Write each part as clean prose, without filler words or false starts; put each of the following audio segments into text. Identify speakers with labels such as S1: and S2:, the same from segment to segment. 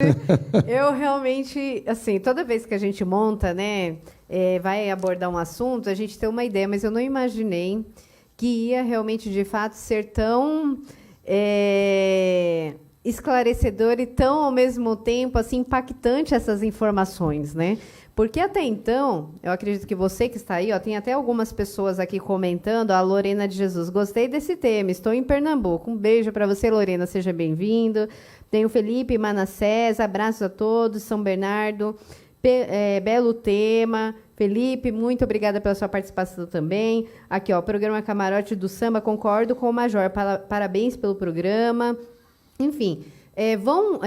S1: Eu realmente, assim, toda vez que a gente monta, né, vai abordar um assunto, a gente tem uma ideia, mas eu não imaginei que ia realmente, de fato, ser tão esclarecedor e tão, ao mesmo tempo, assim, impactante essas informações, né? Porque até então, eu acredito que você que está aí, ó, tem até algumas pessoas aqui comentando, a Lorena de Jesus, gostei desse tema, estou em Pernambuco. Um beijo para você, Lorena, seja bem-vindo. Tem o Felipe Manassés, abraços a todos, São Bernardo, belo tema. Felipe, muito obrigada pela sua participação também. Aqui, ó, programa Camarote do Samba, concordo com o Major, parabéns pelo programa. Enfim, vão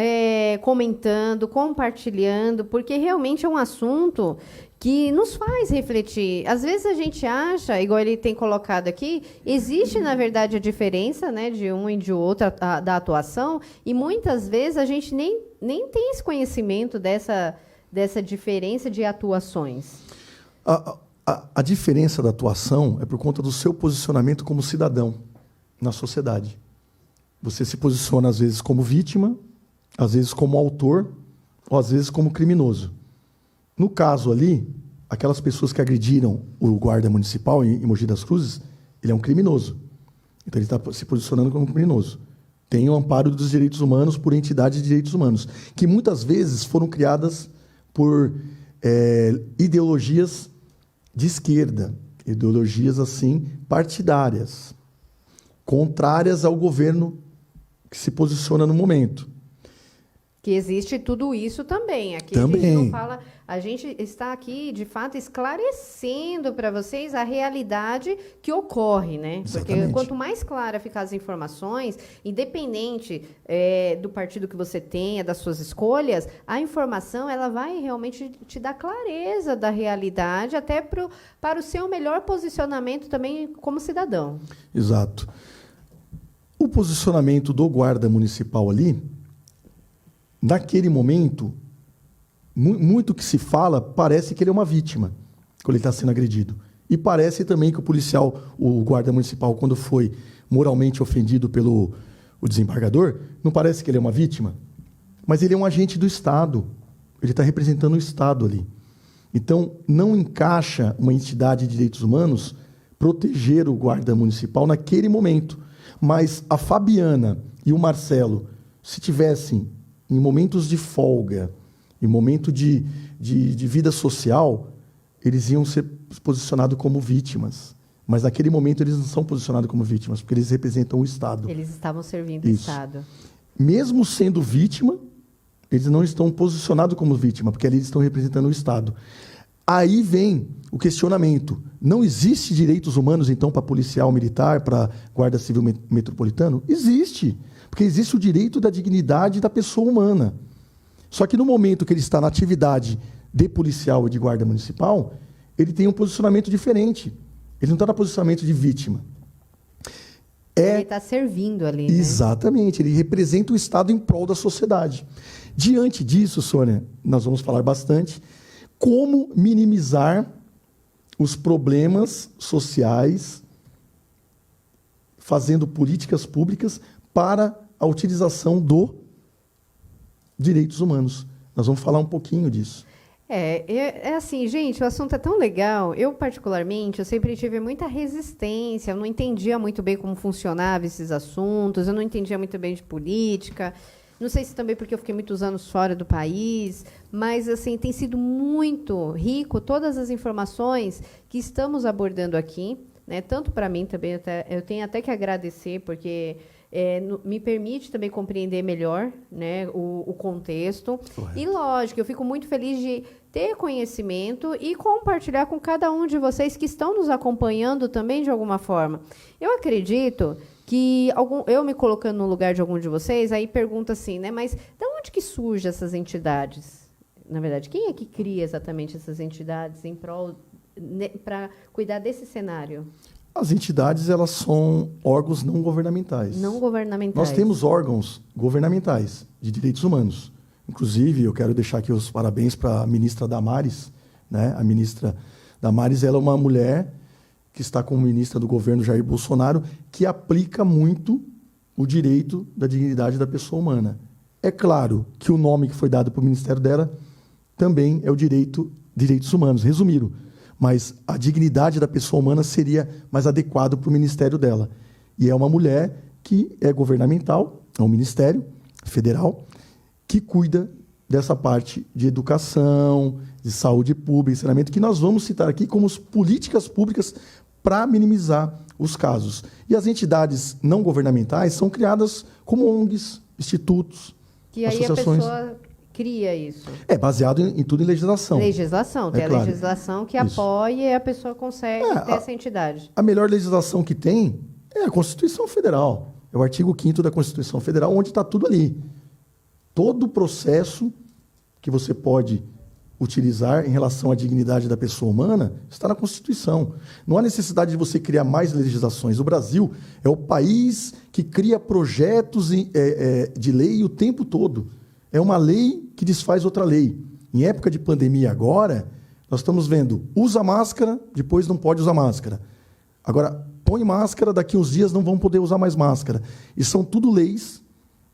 S1: comentando, compartilhando, porque realmente é um assunto que nos faz refletir. Às vezes a gente acha, igual ele tem colocado aqui, existe, na verdade, a diferença, né, de um e de outro da atuação, e muitas vezes a gente nem tem esse conhecimento dessa diferença de atuações.
S2: A diferença da atuação é por conta do seu posicionamento como cidadão na sociedade. Você se posiciona, às vezes, como vítima, às vezes como autor, ou às vezes como criminoso. No caso ali, aquelas pessoas que agrediram o guarda municipal em Mogi das Cruzes, ele é um criminoso. Então, ele está se posicionando como criminoso. Tem o amparo dos direitos humanos por entidades de direitos humanos, que muitas vezes foram criadas por ideologias de esquerda, ideologias, assim, partidárias, contrárias ao governo que se posiciona no momento.
S1: Que existe tudo isso também. Aqui
S2: também.
S1: A gente não fala, a gente está aqui, de fato, esclarecendo para vocês a realidade que ocorre, né?
S2: Exatamente.
S1: Porque quanto mais clara ficar as informações, independente do partido que você tenha, das suas escolhas, a informação ela vai realmente te dar clareza da realidade, até para o seu melhor posicionamento também como cidadão.
S2: Exato. O posicionamento do guarda municipal ali, naquele momento, muito que se fala, parece que ele é uma vítima, quando ele está sendo agredido. E parece também que o policial, o guarda municipal, quando foi moralmente ofendido pelo o desembargador, não parece que ele é uma vítima? Mas ele é um agente do Estado. Ele está representando o Estado ali. Então, não encaixa uma entidade de direitos humanos proteger o guarda municipal naquele momento. Mas a Fabiana e o Marcelo, se tivessem em momentos de folga, em momento de vida social, eles iam ser posicionados como vítimas. Mas naquele momento eles não são posicionados como vítimas, porque eles representam o Estado.
S1: Eles estavam servindo o Estado.
S2: Mesmo sendo vítima, eles não estão posicionados como vítima, porque ali eles estão representando o Estado. Aí vem o questionamento. Não existe direitos humanos, então, para policial militar, para guarda civil metropolitano? Existe, porque existe o direito da dignidade da pessoa humana. Só que no momento que ele está na atividade de policial e de guarda municipal, ele tem um posicionamento diferente. Ele não está no posicionamento de vítima.
S1: Ele está servindo ali, né?
S2: Exatamente, ele representa o Estado em prol da sociedade. Diante disso, Sônia, nós vamos falar bastante como minimizar os problemas sociais, fazendo políticas públicas para a utilização do direitos humanos. Nós vamos falar um pouquinho disso.
S1: É assim, gente, o assunto é tão legal. Eu, particularmente, eu sempre tive muita resistência, eu não entendia muito bem como funcionavam esses assuntos, eu não entendia muito bem de política. Não sei se também porque eu fiquei muitos anos fora do país, mas assim tem sido muito rico todas as informações que estamos abordando aqui, né? Tanto para mim também, eu tenho até que agradecer, porque me permite também compreender melhor, né, o contexto. Correto. E, lógico, eu fico muito feliz de ter conhecimento e compartilhar com cada um de vocês que estão nos acompanhando também de alguma forma. Eu acredito que eu me colocando no lugar de algum de vocês, aí pergunta assim, né? Mas de onde que surgem essas entidades? Na verdade, quem é que cria exatamente essas entidades em prol para cuidar desse cenário?
S2: As entidades, elas são órgãos não governamentais.
S1: Não governamentais.
S2: Nós temos órgãos governamentais de direitos humanos. Inclusive, eu quero deixar aqui os parabéns para a ministra Damares, né? A ministra Damares, ela é uma mulher que está como ministra do governo Jair Bolsonaro, que aplica muito o direito da dignidade da pessoa humana. É claro que o nome que foi dado para o ministério dela também é o direitos humanos, resumiram. Mas a dignidade da pessoa humana seria mais adequado para o ministério dela. E é uma mulher que é governamental, é um ministério federal, que cuida dessa parte de educação, de saúde pública, ensinamento, que nós vamos citar aqui como políticas públicas para minimizar os casos. E as entidades não governamentais são criadas como ONGs, institutos,
S1: que aí
S2: associações.
S1: A pessoa cria isso.
S2: É baseado em tudo em legislação.
S1: Legislação, tem a
S2: claro.
S1: legislação que
S2: Isso.
S1: apoia e a pessoa consegue ter essa entidade.
S2: A melhor legislação que tem é a Constituição Federal. É o artigo 5º da Constituição Federal, onde está tudo ali. Todo o processo que você pode utilizar em relação à dignidade da pessoa humana está na Constituição. Não há necessidade de você criar mais legislações. O Brasil é o país que cria projetos de lei o tempo todo. É uma lei que desfaz outra lei. Em época de pandemia agora, nós estamos vendo, usa máscara, depois não pode usar máscara. Agora, põe máscara, daqui uns dias não vão poder usar mais máscara. E são tudo leis,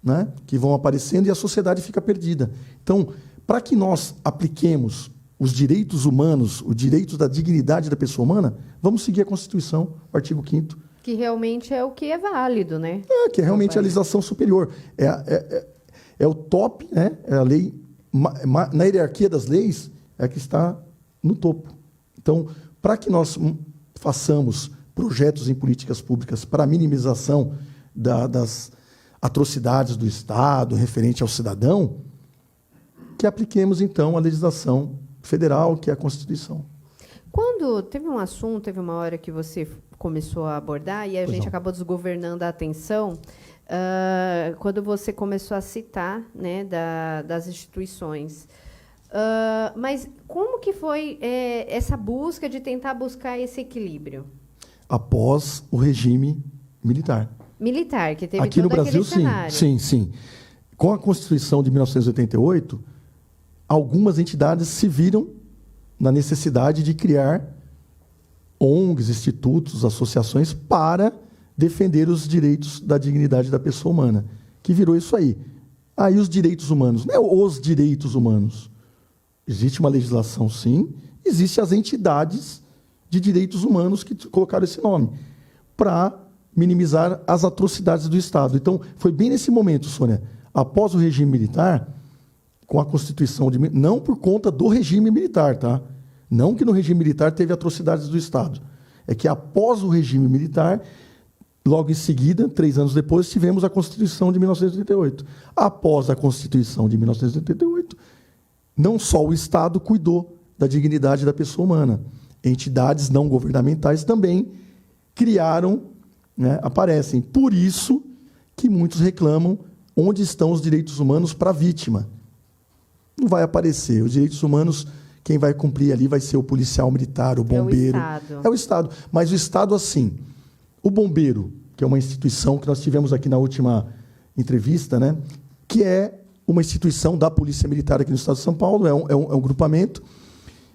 S2: né, que vão aparecendo e a sociedade fica perdida. Então, para que nós apliquemos os direitos humanos, os direitos da dignidade da pessoa humana, vamos seguir a Constituição, o artigo 5º.
S1: Que realmente é o que é válido, né?
S2: Que é realmente a legislação superior. É o top, né? É a lei, na hierarquia das leis, é a que está no topo. Então, para que nós façamos projetos em políticas públicas para a minimização das atrocidades do Estado referente ao cidadão, que apliquemos, então, a legislação federal, que é a Constituição.
S1: Quando teve um assunto, teve uma hora que você começou a abordar, e a gente acabou desgovernando a atenção, quando você começou a citar, né, das instituições. Mas como que foi essa busca de tentar buscar esse equilíbrio?
S2: Após o regime militar.
S1: Militar, que teve
S2: aqui
S1: todo
S2: no Brasil,
S1: aquele cenário.
S2: sim. Com a Constituição de 1988, algumas entidades se viram na necessidade de criar ONGs, institutos, associações para defender os direitos da dignidade da pessoa humana, que virou isso aí. Aí os direitos humanos, não é os direitos humanos. Existe uma legislação, sim, existem as entidades de direitos humanos que colocaram esse nome, para minimizar as atrocidades do Estado. Então, foi bem nesse momento, Sônia, após o regime militar, com a Constituição, não por conta do regime militar, tá? Não que no regime militar teve atrocidades do Estado. É que após o regime militar, logo em seguida, 3 anos depois, tivemos a Constituição de 1988. Após a Constituição de 1988, não só o Estado cuidou da dignidade da pessoa humana, entidades não governamentais também criaram, né, aparecem. Por isso que muitos reclamam onde estão os direitos humanos para a vítima. Não vai aparecer. Os direitos humanos, quem vai cumprir ali vai ser o policial militar, o bombeiro. É o Estado. Mas o Estado, assim, o bombeiro, que é uma instituição que nós tivemos aqui na última entrevista, né, que é uma instituição da Polícia Militar aqui no Estado de São Paulo, é um grupamento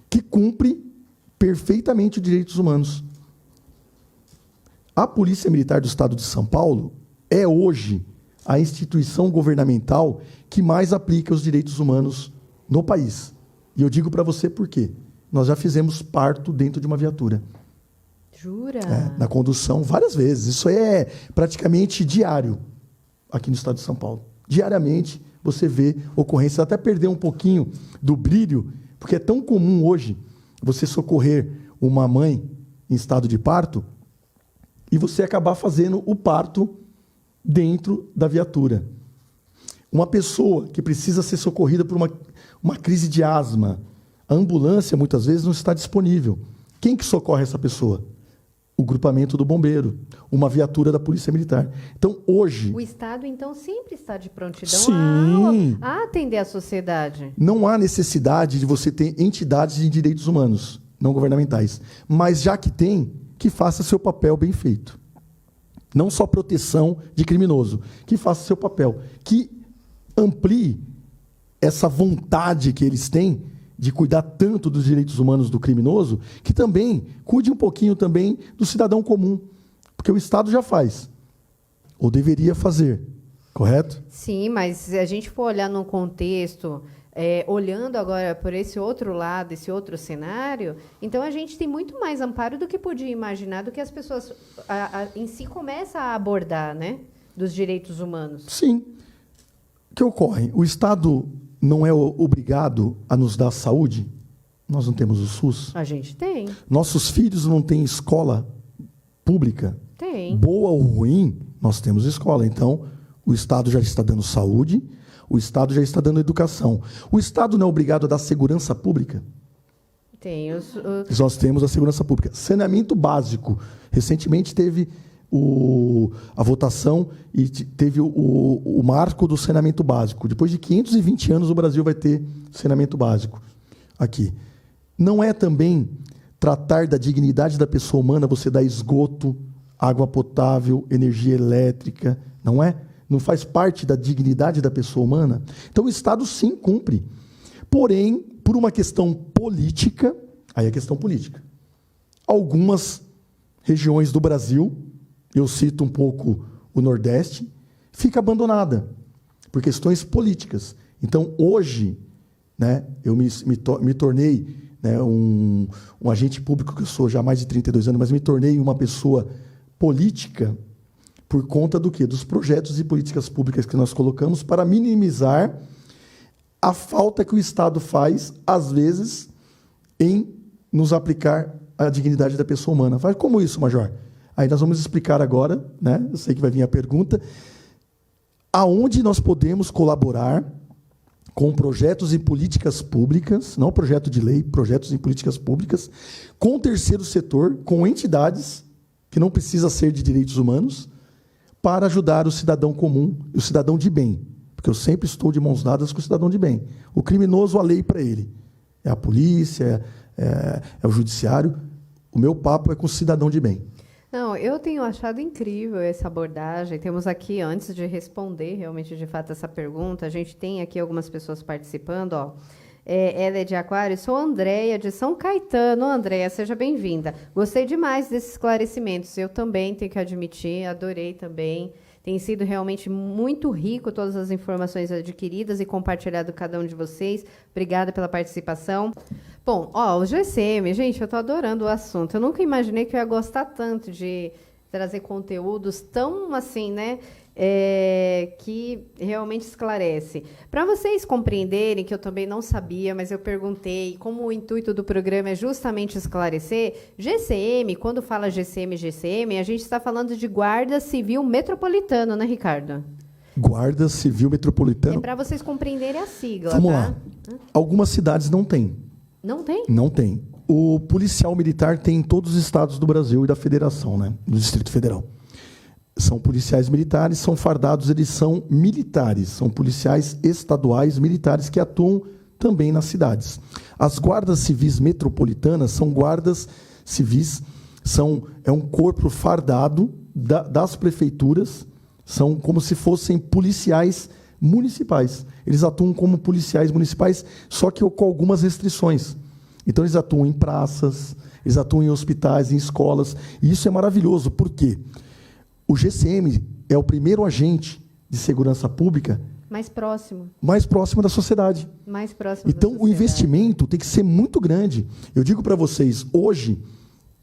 S2: que cumpre perfeitamente os direitos humanos. A Polícia Militar do Estado de São Paulo é hoje a instituição governamental que mais aplica os direitos humanos no país. E eu digo para você por quê. Nós já fizemos parto dentro de uma viatura.
S1: Jura?
S2: Na condução, várias vezes. Isso é praticamente diário aqui no Estado de São Paulo. Diariamente você vê ocorrências, até perder um pouquinho do brilho, porque é tão comum hoje você socorrer uma mãe em estado de parto e você acabar fazendo o parto dentro da viatura. Uma pessoa que precisa ser socorrida por uma crise de asma, a ambulância muitas vezes não está disponível. Quem que socorre essa pessoa? O grupamento do bombeiro, uma viatura da Polícia Militar. Então, hoje...
S1: O Estado, então, sempre está de prontidão a atender a sociedade.
S2: Não há necessidade de você ter entidades de direitos humanos não governamentais. Mas, já que tem, que faça seu papel bem feito. Não só proteção de criminoso, que faça seu papel. Que amplie essa vontade que eles têm de cuidar tanto dos direitos humanos do criminoso, que também cuide um pouquinho também do cidadão comum. Porque o Estado já faz, ou deveria fazer. Correto?
S1: Sim, mas se a gente for olhar num contexto, olhando agora por esse outro lado, esse outro cenário, então a gente tem muito mais amparo do que podia imaginar, do que as pessoas em si começam a abordar, né, dos direitos humanos.
S2: Sim. O que ocorre? O Estado não é obrigado a nos dar saúde? Nós não temos o SUS?
S1: A gente tem.
S2: Nossos filhos não têm escola pública?
S1: Tem.
S2: Boa ou ruim, nós temos escola. Então, o Estado já está dando saúde, o Estado já está dando educação. O Estado não é obrigado a dar segurança pública?
S1: Tem.
S2: Nós temos a segurança pública. Saneamento básico. Recentemente teve a votação e teve o marco do saneamento básico. Depois de 520 anos, o Brasil vai ter saneamento básico aqui. Não é também tratar da dignidade da pessoa humana você dar esgoto, água potável, energia elétrica, não é? Não faz parte da dignidade da pessoa humana? Então o Estado sim cumpre. Porém, por uma questão política, aí é questão política. Algumas regiões do Brasil, eu cito um pouco o Nordeste, fica abandonada por questões políticas. Então, hoje, né, eu me tornei, né, um agente público, que eu sou já há mais de 32 anos, mas me tornei uma pessoa política por conta do quê? Dos projetos e políticas públicas que nós colocamos para minimizar a falta que o Estado faz, às vezes, em nos aplicar a dignidade da pessoa humana. Faz como isso, Major? Aí nós vamos explicar agora, né? Eu sei que vai vir a pergunta, aonde nós podemos colaborar com projetos e políticas públicas, não projeto de lei, projetos e políticas públicas, com o terceiro setor, com entidades, que não precisa ser de direitos humanos, para ajudar o cidadão comum, o cidadão de bem. Porque eu sempre estou de mãos dadas com o cidadão de bem. O criminoso, a lei para ele. É a polícia, é o judiciário. O meu papo é com o cidadão de bem.
S1: Não, eu tenho achado incrível essa abordagem. Temos aqui, antes de responder realmente, de fato, essa pergunta, a gente tem aqui algumas pessoas participando. Ó. Ela é de Aquário. Sou Andréia, de São Caetano. Andréia, seja bem-vinda. Gostei demais desses esclarecimentos. Eu também tenho que admitir, adorei também. Tem sido realmente muito rico todas as informações adquiridas e compartilhado com cada um de vocês. Obrigada pela participação. Bom, o GCM, gente, eu estou adorando o assunto. Eu nunca imaginei que eu ia gostar tanto de trazer conteúdos tão assim, né, que realmente esclarece. Para vocês compreenderem, que eu também não sabia, mas eu perguntei, como o intuito do programa é justamente esclarecer, GCM, quando fala GCM, a gente está falando de Guarda Civil Metropolitano, né, Ricardo?
S2: Guarda Civil Metropolitano.
S1: É para vocês compreenderem a sigla,
S2: Vamos
S1: tá?
S2: lá. Algumas cidades não têm.
S1: Não tem?
S2: Não tem. O policial militar tem em todos os estados do Brasil e da federação, né? Do Distrito Federal. São policiais militares, são fardados, eles são militares, são policiais estaduais militares que atuam também nas cidades. As guardas civis metropolitanas são guardas civis, é um corpo fardado das prefeituras, são como se fossem policiais municipais. Eles atuam como policiais municipais, só que com algumas restrições. Então, eles atuam em praças, eles atuam em hospitais, em escolas, e isso é maravilhoso, por quê? O GCM é o primeiro agente de segurança pública mais próximo da sociedade. Mais próximo então, da sociedade. O investimento tem que ser muito grande. Eu digo para vocês, hoje,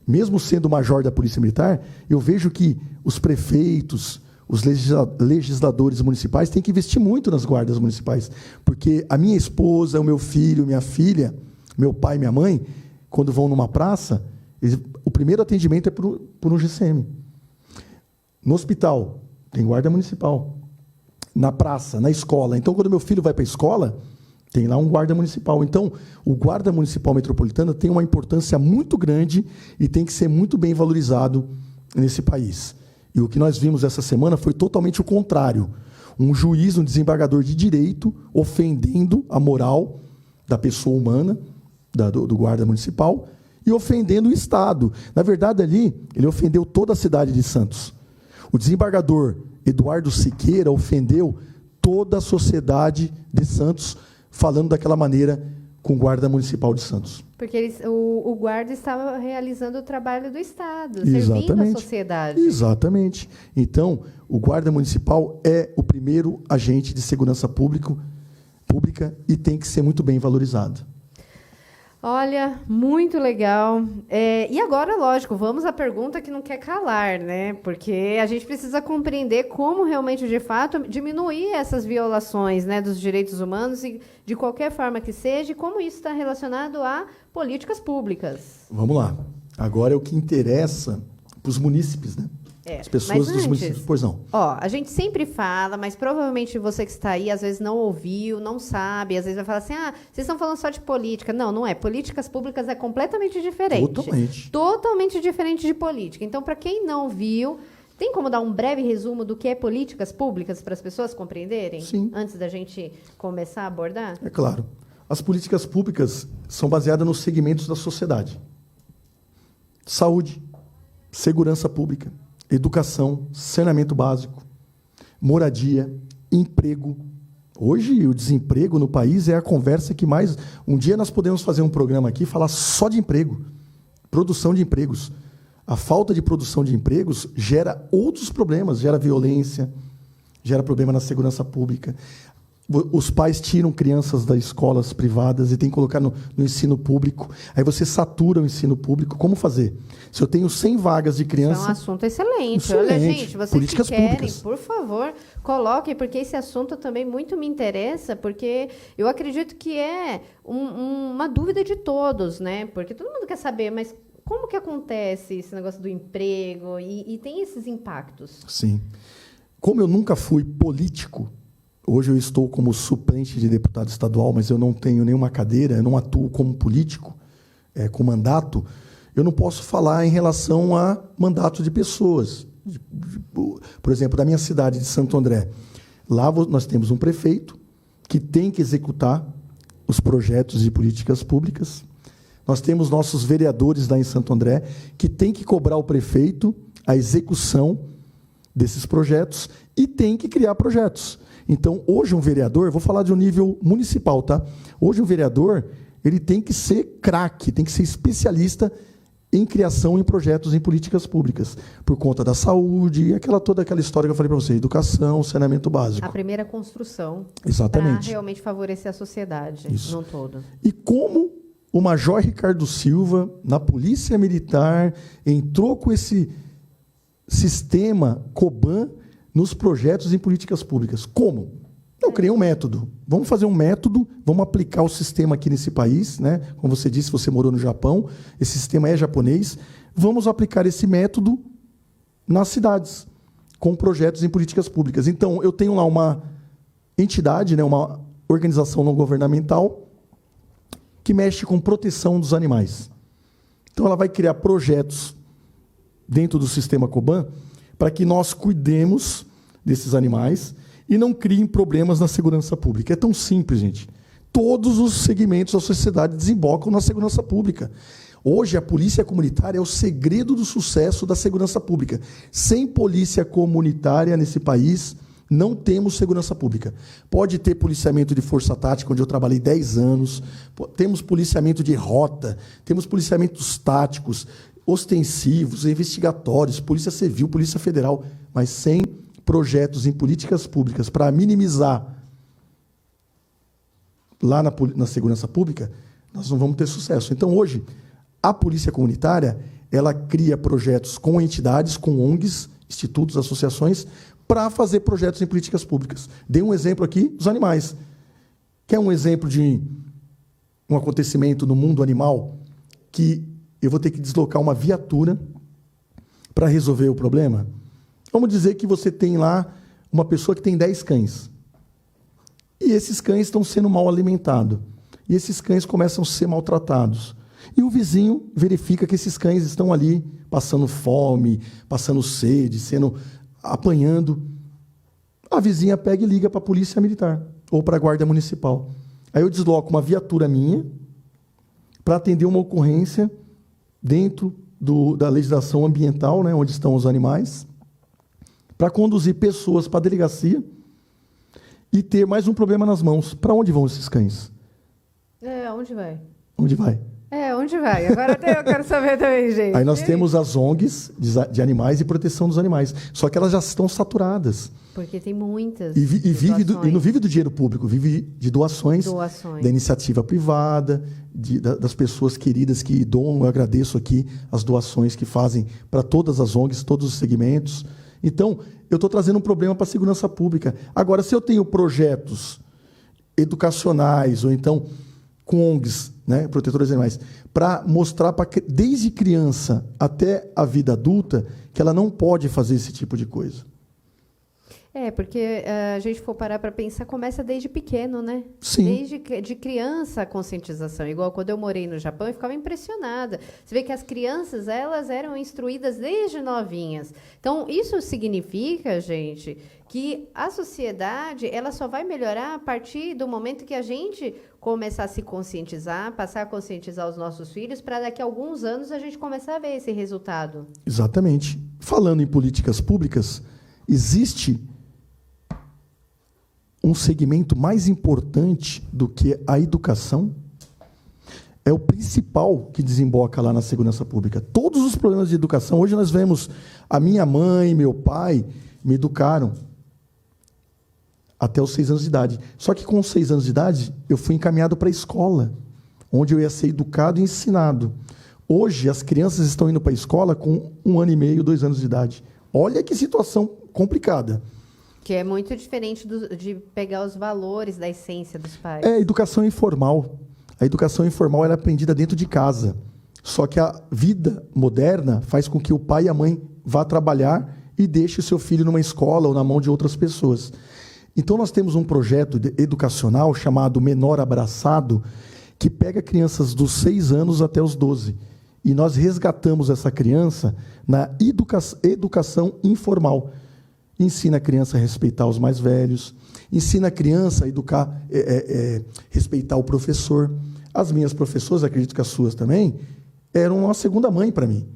S2: mesmo sendo major da Polícia Militar, eu vejo que os prefeitos, os legisladores municipais têm que investir muito nas guardas municipais, porque a minha esposa, o meu filho, minha filha, meu pai e minha mãe, quando vão numa praça, o primeiro atendimento é por um GCM. No hospital, tem guarda municipal. Na praça, na escola. Então, quando meu filho vai para a escola, tem lá um guarda municipal. Então, o guarda municipal metropolitano tem uma importância muito grande e tem que ser muito bem valorizado nesse país. E o que nós vimos essa semana foi totalmente o contrário. Um juiz, um desembargador de direito, ofendendo a moral da pessoa humana, do guarda municipal, e ofendendo o Estado. Na verdade, ali, ele ofendeu toda a cidade de Santos. O desembargador Eduardo Siqueira ofendeu toda a sociedade de Santos, falando daquela maneira com o Guarda Municipal de Santos.
S1: Porque o guarda estava realizando o trabalho do Estado, servindo a sociedade.
S2: Exatamente. Então, o Guarda Municipal é o primeiro agente de segurança pública e tem que ser muito bem valorizado.
S1: Olha, muito legal. E agora, lógico, vamos à pergunta que não quer calar, né? Porque a gente precisa compreender como realmente, de fato, diminuir essas violações, né, dos direitos humanos, e de qualquer forma que seja, e como isso está relacionado a políticas públicas.
S2: Vamos lá. Agora é o que interessa para os munícipes, né? As pessoas dos municípios. Pois não.
S1: Ó, a gente sempre fala, mas provavelmente você que está aí, às vezes não ouviu, não sabe, às vezes vai falar assim, vocês estão falando só de política. Não, não é. Políticas públicas é completamente diferente.
S2: Totalmente.
S1: Totalmente diferente de política. Então, para quem não viu, tem como dar um breve resumo do que é políticas públicas para as pessoas compreenderem?
S2: Sim.
S1: Antes da gente começar a abordar?
S2: É claro. As políticas públicas são baseadas nos segmentos da sociedade. Saúde, segurança pública, educação, saneamento básico, moradia, emprego. Hoje, o desemprego no país é a conversa que mais... Um dia nós podemos fazer um programa aqui e falar só de emprego, produção de empregos. A falta de produção de empregos gera outros problemas, gera violência, gera problema na segurança pública. Os pais tiram crianças das escolas privadas e tem que colocar no ensino público. Aí você satura o ensino público. Como fazer? Se eu tenho 100 vagas de criança...
S1: Isso é um assunto excelente. Olha, gente, vocês políticas que querem, públicas, por favor, coloquem, porque esse assunto também muito me interessa, porque eu acredito que é uma dúvida de todos, né? Porque todo mundo quer saber, mas como que acontece esse negócio do emprego e tem esses impactos?
S2: Sim. Como eu nunca fui político, hoje eu estou como suplente de deputado estadual, mas eu não tenho nenhuma cadeira, eu não atuo como político, com mandato, eu não posso falar em relação a mandato de pessoas. Por exemplo, da minha cidade de Santo André, lá nós temos um prefeito que tem que executar os projetos de políticas públicas. Nós temos nossos vereadores lá em Santo André que tem que cobrar ao prefeito a execução desses projetos e tem que criar projetos. Então, hoje um vereador, vou falar de um nível municipal, tá? Hoje um vereador, ele tem que ser craque, tem que ser especialista em criação em projetos em políticas públicas, por conta da saúde, toda aquela história que eu falei para você, educação, saneamento básico.
S1: A primeira construção.
S2: Exatamente.
S1: Para realmente favorecer a sociedade,
S2: isso,
S1: no todo.
S2: E como o Major Ricardo Silva, na Polícia Militar, entrou com esse sistema COBAN nos projetos em políticas públicas. Como? Eu criei um método. Vamos fazer um método, vamos aplicar o sistema aqui nesse país, né? Como você disse, você morou no Japão, esse sistema é japonês. Vamos aplicar esse método nas cidades, com projetos em políticas públicas. Então, eu tenho lá uma entidade, né, uma organização não governamental, que mexe com proteção dos animais. Então, ela vai criar projetos dentro do sistema COBAN para que nós cuidemos desses animais e não criem problemas na segurança pública. É tão simples, gente. Todos os segmentos da sociedade desembocam na segurança pública. Hoje, a polícia comunitária é o segredo do sucesso da segurança pública. Sem polícia comunitária nesse país, não temos segurança pública. Pode ter policiamento de força tática, onde eu trabalhei 10 anos, temos policiamento de rota, temos policiamentos táticos, ostensivos, investigatórios, polícia civil, polícia federal, mas sem projetos em políticas públicas para minimizar lá na segurança pública, nós não vamos ter sucesso. Então, hoje, a polícia comunitária, ela cria projetos com entidades, com ONGs, institutos, associações, para fazer projetos em políticas públicas. Dei um exemplo aqui dos animais. Quer um exemplo de um acontecimento no mundo animal que eu vou ter que deslocar uma viatura para resolver o problema? Vamos dizer que você tem lá uma pessoa que tem 10 cães. E esses cães estão sendo mal alimentados. E esses cães começam a ser maltratados. E o vizinho verifica que esses cães estão ali passando fome, passando sede, apanhando. A vizinha pega e liga para a polícia militar ou para a guarda municipal. Aí eu desloco uma viatura minha para atender uma ocorrência dentro da legislação ambiental, né, onde estão os animais, para conduzir pessoas para a delegacia e ter mais um problema nas mãos. Para onde vão esses cães?
S1: Onde vai?
S2: Onde vai?
S1: Onde vai? Agora até eu quero saber também, gente.
S2: Aí nós temos as ONGs de animais e proteção dos animais. Só que elas já estão saturadas.
S1: Porque tem muitas.
S2: E não vive do dinheiro público, vive de doações. Da iniciativa privada, das pessoas queridas que doam. Eu agradeço aqui as doações que fazem para todas as ONGs, todos os segmentos. Então, eu estou trazendo um problema para a segurança pública. Agora, se eu tenho projetos educacionais, ou então com ONGs, né, protetores de animais, para mostrar desde criança até a vida adulta que ela não pode fazer esse tipo de coisa.
S1: Porque a gente for parar para pensar, começa desde pequeno, né?
S2: Sim.
S1: Desde de criança a conscientização. Igual quando eu morei no Japão, eu ficava impressionada. Você vê que as crianças, elas eram instruídas desde novinhas. Então, isso significa, gente, que a sociedade ela só vai melhorar a partir do momento que a gente começar a se conscientizar, passar a conscientizar os nossos filhos, para daqui a alguns anos a gente começar a ver esse resultado.
S2: Exatamente. Falando em políticas públicas, existe um segmento mais importante do que a educação. É o principal que desemboca lá na segurança pública. Todos os problemas de educação, hoje nós vemos, a minha mãe, meu pai, me educaram até os 6 anos de idade. Só que com os 6 anos de idade, eu fui encaminhado para a escola, onde eu ia ser educado e ensinado. Hoje, as crianças estão indo para a escola com 1 ano e meio, 2 anos de idade. Olha que situação complicada.
S1: Que é muito diferente de pegar os valores da essência dos pais.
S2: Educação informal. A educação informal ela é aprendida dentro de casa. Só que a vida moderna faz com que o pai e a mãe vá trabalhar e deixe o seu filho numa escola ou na mão de outras pessoas. Então, nós temos um projeto educacional chamado Menor Abraçado, que pega crianças dos 6 anos até os 12. E nós resgatamos essa criança na educação informal. Ensina a criança a respeitar os mais velhos, ensina a criança a respeitar o professor. As minhas professoras, acredito que as suas também, eram uma segunda mãe para mim.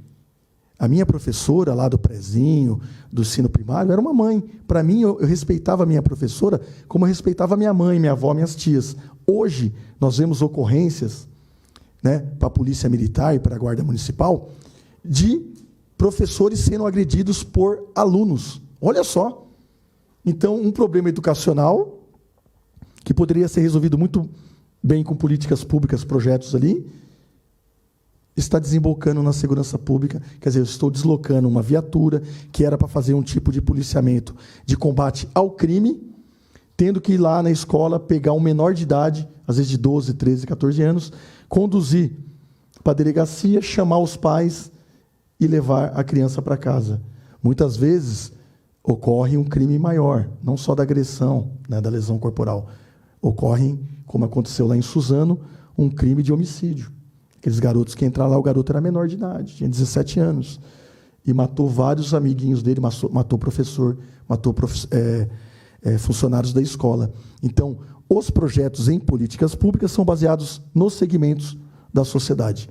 S2: A minha professora lá do prezinho, do ensino primário, era uma mãe. Para mim, eu respeitava a minha professora como eu respeitava a minha mãe, minha avó, minhas tias. Hoje, nós vemos ocorrências, né, para a Polícia Militar e para a Guarda Municipal de professores sendo agredidos por alunos. Olha só. Então, um problema educacional que poderia ser resolvido muito bem com políticas públicas, projetos ali, está desembocando na segurança pública. Quer dizer, eu estou deslocando uma viatura que era para fazer um tipo de policiamento de combate ao crime, tendo que ir lá na escola pegar um menor de idade, às vezes de 12, 13, 14 anos, conduzir para a delegacia, chamar os pais e levar a criança para casa. Muitas vezes ocorre um crime maior, não só da agressão, né, da lesão corporal. Ocorre, como aconteceu lá em Suzano, um crime de homicídio. Aqueles garotos que entraram lá, o garoto era menor de idade, tinha 17 anos, e matou vários amiguinhos dele, matou professor, matou funcionários da escola. Então, os projetos em políticas públicas são baseados nos segmentos da sociedade.